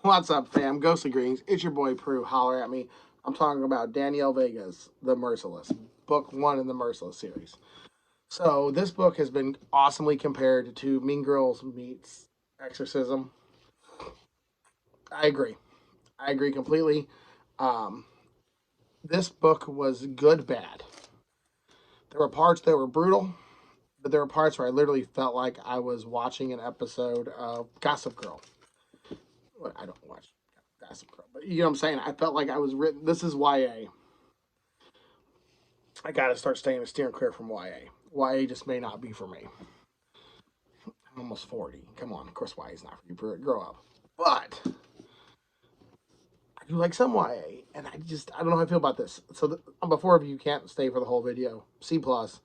What's up, fam? Ghostly Greens. It's your boy Prue. Holler at me. I'm talking about Danielle Vega's The Merciless, book one in the Merciless series. So, this book has been awesomely compared to Mean Girls meets Exorcism. I agree. I agree completely. Um, this book was good, bad. There were parts that were brutal, but there were parts where I literally felt like I was watching an episode of Gossip Girl. Well, I don't watch Gossip Girl, but you know what I'm saying? I felt like I was written. This is YA. I gotta start steering clear from YA. YA just may not be for me. I'm almost 40. Come on, of course YA is not for you. Grow up. But I do like some YA, and I don't know how I feel about this. So before, if you can't stay for the whole video, C plus.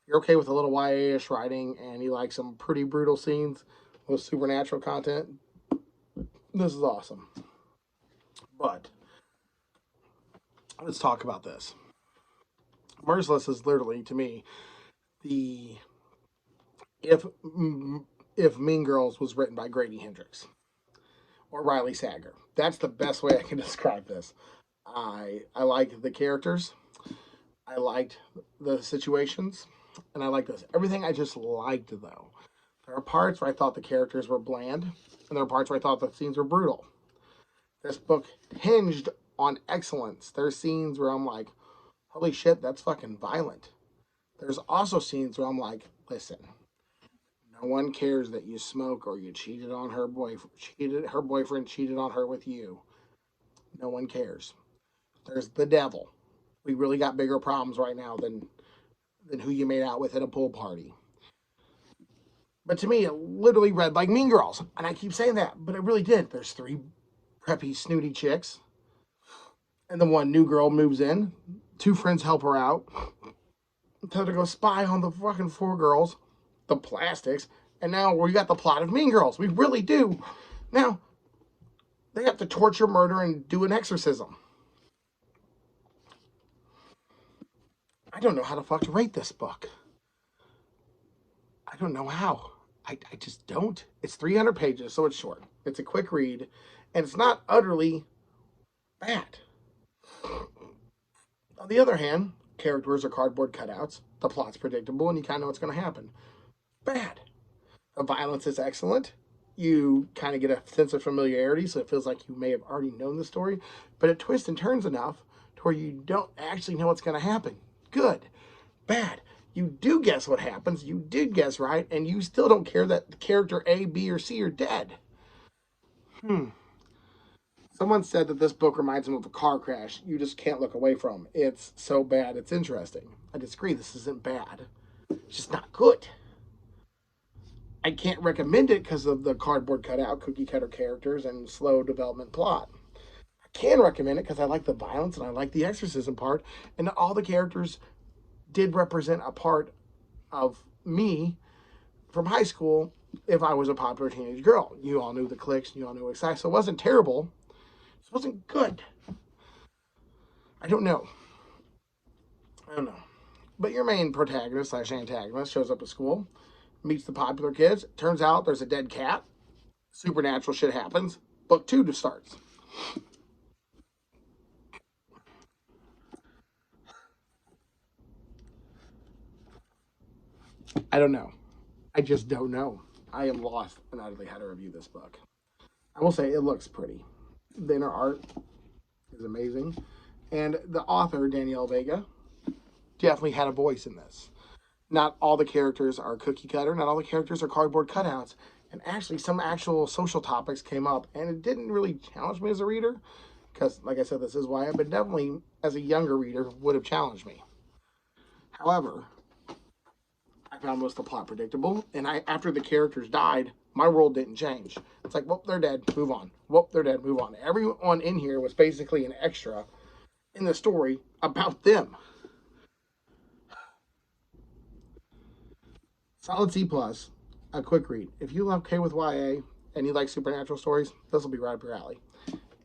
You're okay with a little YA-ish writing, and you like some pretty brutal scenes with supernatural content. This is awesome. But let's talk about this. Merciless is literally, to me, the if if Mean Girls was written by Grady Hendrix or Riley Sager. That's the best way I can describe this. I like the characters. I liked the situations, and I like this. Everything I just liked though. There are parts where I thought the characters were bland, and there are parts where I thought the scenes were brutal. This book hinged on excellence. There's scenes where I'm like, holy shit, that's fucking violent. There's also scenes where I'm like, listen, no one cares that you smoke or you cheated on her boyfriend cheated on her with you. No one cares. There's the devil. We really got bigger problems right now than who you made out with at a pool party. But to me, it literally read like Mean Girls. And I keep saying that, but it really did. There's three preppy, snooty chicks. And the one new girl moves in. Two friends help her out. Tell her to go spy on the fucking four girls, the plastics. And now we got the plot of Mean Girls. We really do. Now, they have to torture, murder, and do an exorcism. I don't know how the fuck to rate this book. I don't know how. I just don't. It's 300 pages, so it's short. It's a quick read, and it's not utterly bad. On the other hand, characters are cardboard cutouts, the plot's predictable, and you kind of know what's going to happen. Bad. The violence is excellent. You kind of get a sense of familiarity, so it feels like you may have already known the story, but it twists and turns enough to where you don't actually know what's going to happen. Good. Bad. You do guess what happens, you did guess right, and you still don't care that character A, B, or C are dead. Someone said that this book reminds them of a car crash you just can't look away from. It's so bad, it's interesting. I disagree, this isn't bad. It's just not good. I can't recommend it because of the cardboard cutout, cookie cutter characters, and slow development plot. I can recommend it because I like the violence and I like the exorcism part, and all the characters did represent a part of me from high school if I was a popular teenage girl. You all knew the cliques, you all knew exactly. So it wasn't terrible. It wasn't good. I don't know. I don't know. But your main protagonist slash antagonist shows up at school, meets the popular kids. Turns out there's a dead cat. Supernatural shit happens. Book two starts. I don't know. I just don't know. I am lost and utterly how to review this book. I will say it looks pretty. The inner art is amazing. And the author, Danielle Vega, definitely had a voice in this. Not all the characters are cookie cutter, not all the characters are cardboard cutouts. And actually, some actual social topics came up, and it didn't really challenge me as a reader, because, like I said, this is why, but definitely, as a younger reader, would have challenged me. However, I found most of the plot predictable, and after the characters died, my world didn't change. It's like, well, they're dead, move on. Well, they're dead, move on. Everyone in here was basically an extra in the story about them. Solid C plus, a quick read. If you love K with YA and you like supernatural stories, this will be right up your alley.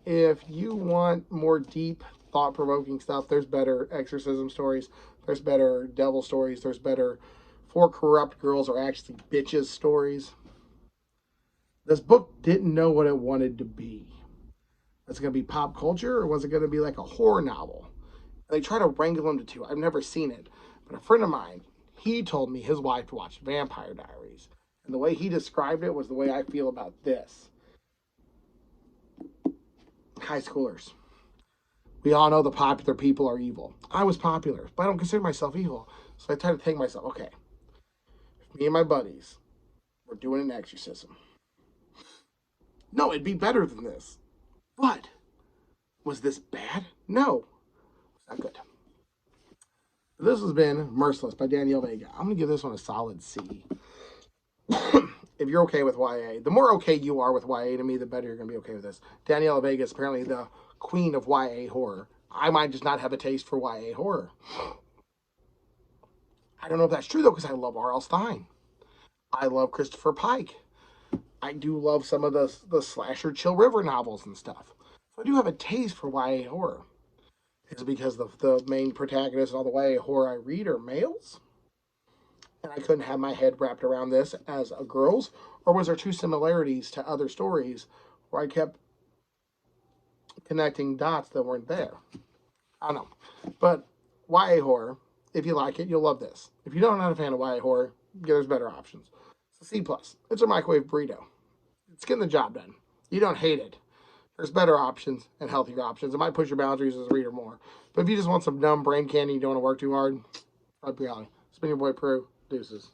If you want more deep, thought-provoking stuff, there's better exorcism stories, there's better devil stories, there's better four corrupt girls are actually bitches stories. This book didn't know what it wanted to be. Was it going to be pop culture or was it going to be like a horror novel? And they try to wrangle them to two. I've never seen it, but a friend of mine, he told me his wife watched Vampire Diaries. And the way he described it was the way I feel about this. High schoolers. We all know the popular people are evil. I was popular, but I don't consider myself evil. So I try to think myself, okay, if me and my buddies were doing an exorcism. No, it'd be better than this. What? Was this bad? No. Not good. This has been Merciless by Danielle Vega. I'm going to give this one a solid C. If you're okay with YA, the more okay you are with YA to me, the better you're going to be okay with this. Danielle Vega is apparently the queen of YA horror. I might just not have a taste for YA horror. I don't know if that's true, though, because I love R.L. Stine. I love Christopher Pike. I do love some of the slasher Chill River novels and stuff. So I do have a taste for YA horror. Is it because the main protagonist and all the YA horror I read are males? And I couldn't have my head wrapped around this as a girl's? Or was there two similarities to other stories where I kept connecting dots that weren't there? I don't know. But YA horror, if you like it, you'll love this. If you don't, not a fan of YA horror, there's better options. It's a C+. It's a microwave burrito. It's getting the job done. You don't hate it. There's better options and healthier options. It might push your boundaries as a reader more. But if you just want some dumb brain candy and you don't want to work too hard, I'd be honest. It's been your boy Prue. Deuces.